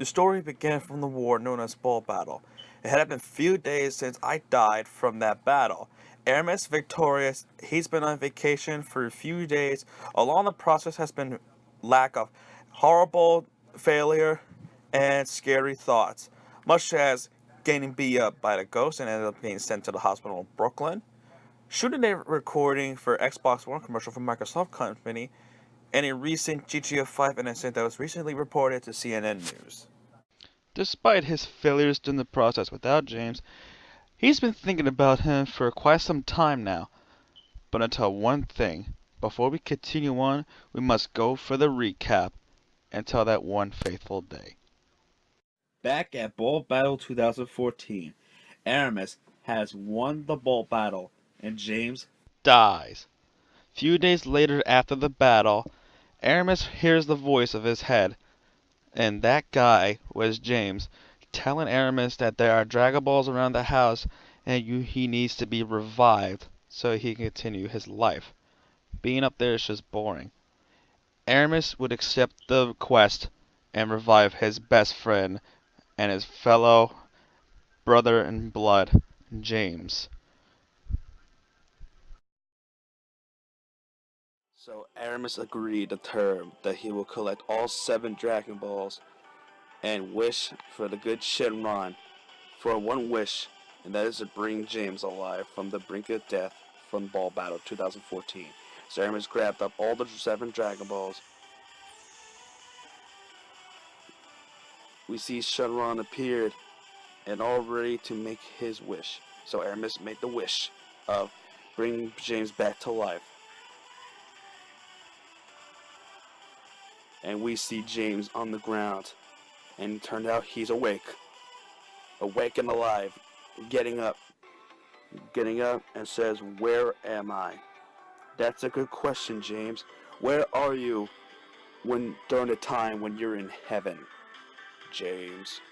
The story began from the war known as Bull Battle. It had been few days since I died from that battle. Aramis victorious, he's been on vacation for a few days. Along the process has been lack of horrible failure and scary thoughts, much as getting beat up by the ghost and ended up being sent to the hospital in Brooklyn, shooting a recording for Xbox One commercial from Microsoft Company, and a recent GTA 5 incident that was recently reported to CNN News. Despite his failures during the process without James, he's been thinking about him for quite some time now. But until one thing, before we continue on, we must go for the recap until that one fateful day. Back at Bull Battle 2014, Aramis has won the Bull Battle, and James Dies. Few days later after the battle, Aramis hears the voice of his head, and that guy was James, telling Aramis that there are Dragon Balls around the house and he needs to be revived so he can continue his life. Being up there is just boring. Aramis would accept the quest and revive his best friend and his fellow brother in blood, James. So Aramis agreed the term that he will collect all 7 Dragon Balls and wish for the good Shenron for one wish, and that is to bring James alive from the brink of death from Ball Battle 2014. So Aramis grabbed up all the 7 Dragon Balls. We see Shenron appeared and all ready to make his wish. So Aramis made the wish of bringing James back to life. And we see James on the ground, and it turned out he's awake and alive, getting up and says, "Where am I?" That's a good question, James. Where are you during the time when you're in heaven, James?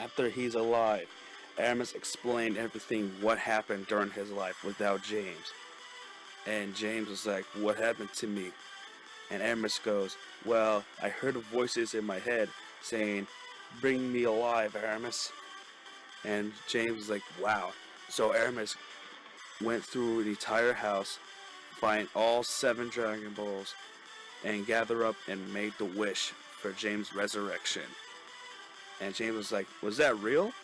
After he's alive, Aramis explained everything what happened during his life without James. And James was like, "What happened to me?" And Aramis goes, "Well, I heard voices in my head saying, 'Bring me alive, Aramis.'" And James was like, "Wow." So Aramis went through the entire house, find all 7 Dragon Balls, and gather up and made the wish for James' resurrection. And James was like, "Was that real?"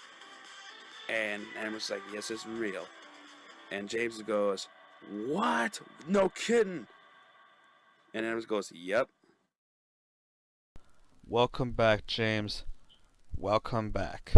And Aramis was like, "Yes, it's real." And James goes, "What? No kidding." And Aramis goes, "Yep." Welcome back, James. Welcome back.